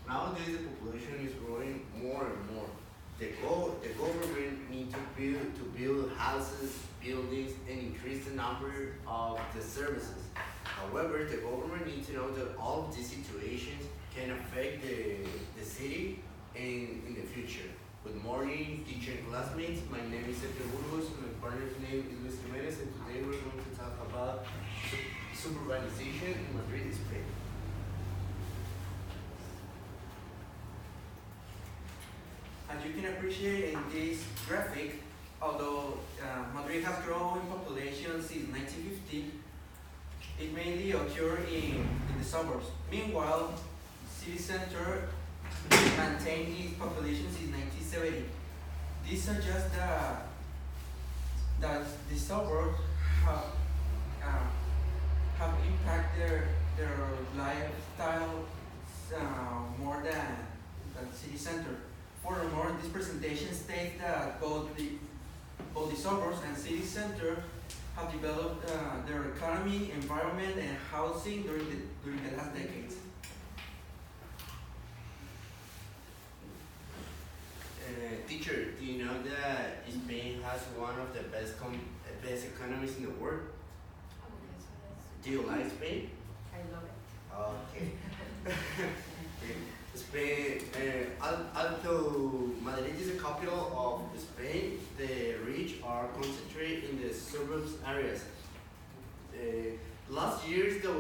Nowadays, the population is growing more and more. The government need to build houses, buildings, and increase the number of the services. However, the government needs to know that all of these situations can affect the city in the future. Good morning, teacher and classmates. My name is Sergio Burgos, and my partner's name is Luis Jimenez, and today we're going to talk about suburbanization in Madrid, Spain. As you can appreciate in this graphic, although Madrid has grown in population since 1950, it mainly occurred in the suburbs. Meanwhile, city center maintained its population since 1970. This suggests that the suburbs have impacted their lifestyle more than city center. Furthermore, this presentation states that both the suburbs and city center have developed their economy, environment, and housing during the last decades. Teacher, do you know that Spain has one of the best economies in the world? Do you like Spain? I love it. Okay. Spain, although Madrid is the capital of Spain, the rich are concentrated in the suburbs areas. Last years, the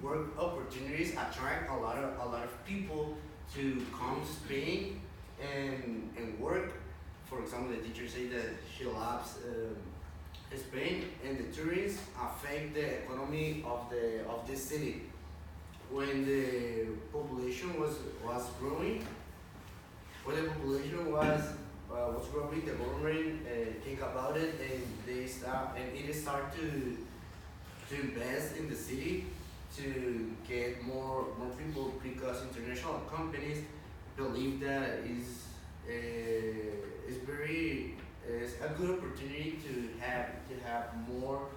work opportunities attract a lot of people to come to Spain and work. For example, the teacher said that she loves Spain, and the tourists affect the economy of this city. When the population was growing, when the population was growing, the government think about it, and it start to invest in the city to get more people, because international companies believe that is a good opportunity to have more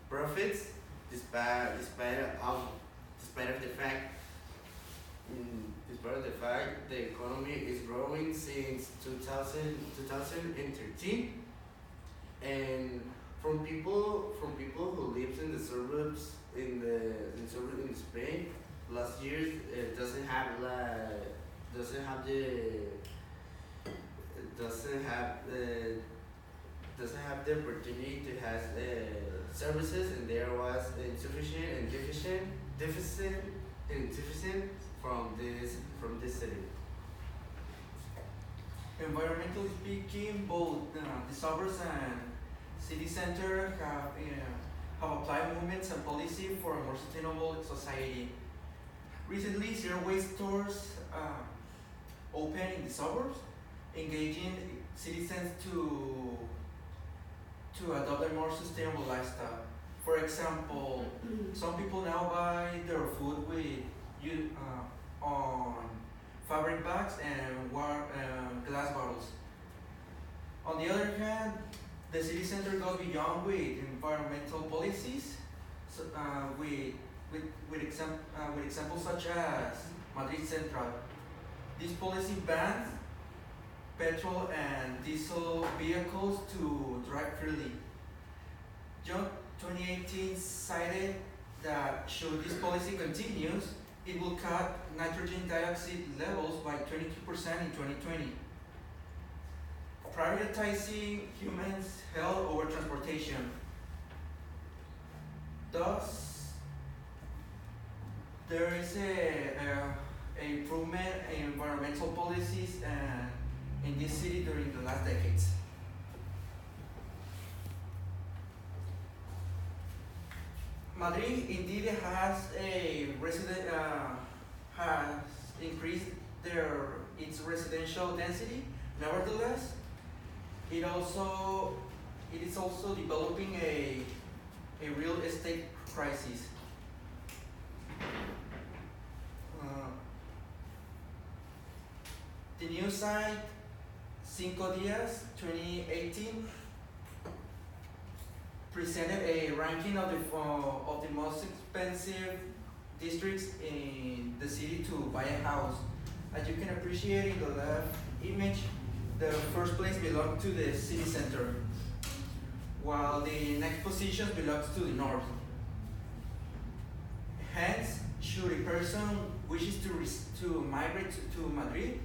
profits, despite of the fact the economy is growing since 2013. And from people who lives in the suburbs in Spain, last year doesn't have doesn't have the opportunity to have services, and there was insufficient and deficit from this city. Environmentally speaking, both the suburbs and city center have applied movements and policy for a more sustainable society. Recently, zero waste stores opened in the suburbs, engaging citizens to adopt a more sustainable lifestyle. For example, some people now buy their food on fabric bags and glass bottles. On the other hand, the city center goes beyond with environmental policies, so, with examples such as Madrid Central. This policy bans petrol and diesel vehicles to drive freely. June 2018 cited that should this policy continues, it will cut nitrogen dioxide levels by 22% in 2020, prioritizing humans' health over transportation. Thus, there is a improvement in environmental policies in this city during the last decades. Madrid indeed has increased its residential density. Nevertheless, it is also developing a real estate crisis. The new site Cinco Dias 2018 presented a ranking of the most expensive districts in the city to buy a house. As you can appreciate in the left image, the first place belongs to the city center, while the next position belongs to the north. Hence, should a person wishes to migrate to Madrid,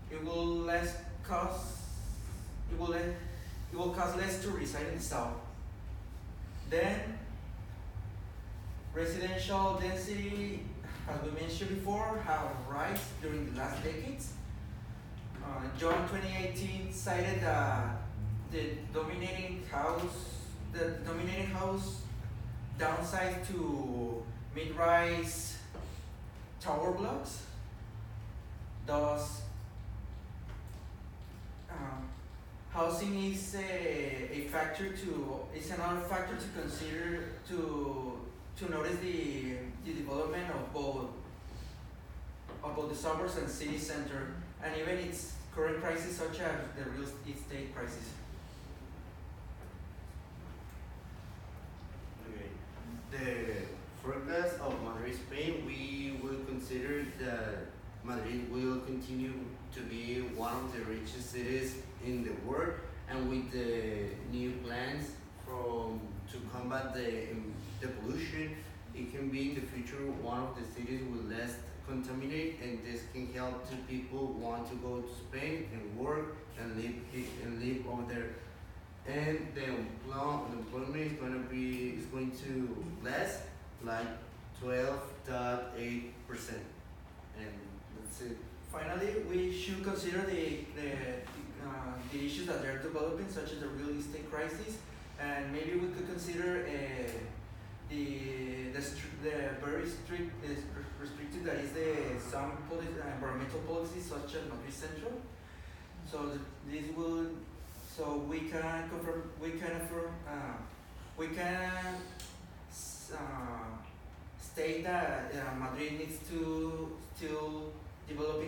it will less cost it will cost less to reside in the south. Then, residential density, as we mentioned before, have rise during the last decades. John 2018 cited that the dominating house downsized to mid-rise tower blocks. Thus, housing is another factor to consider to notice the development of both the suburbs and city center, and even its current crisis such as the real estate crisis. Okay. The forecast of Madrid, Spain, we will consider that Madrid will continue to be one of the richest cities in the world, and with the new plans to combat the pollution, it can be in the future one of the cities with less contaminate, and this can help to people want to go to Spain and work and live over there. And the employment is going to less like 12.8%, and that's it. Finally, we should consider the issues that they're developing, such as the real estate crisis, and maybe we could consider the very strict restrictive that is some environmental policies such as Madrid Central. So this will we can confirm we can state that Madrid needs to still develop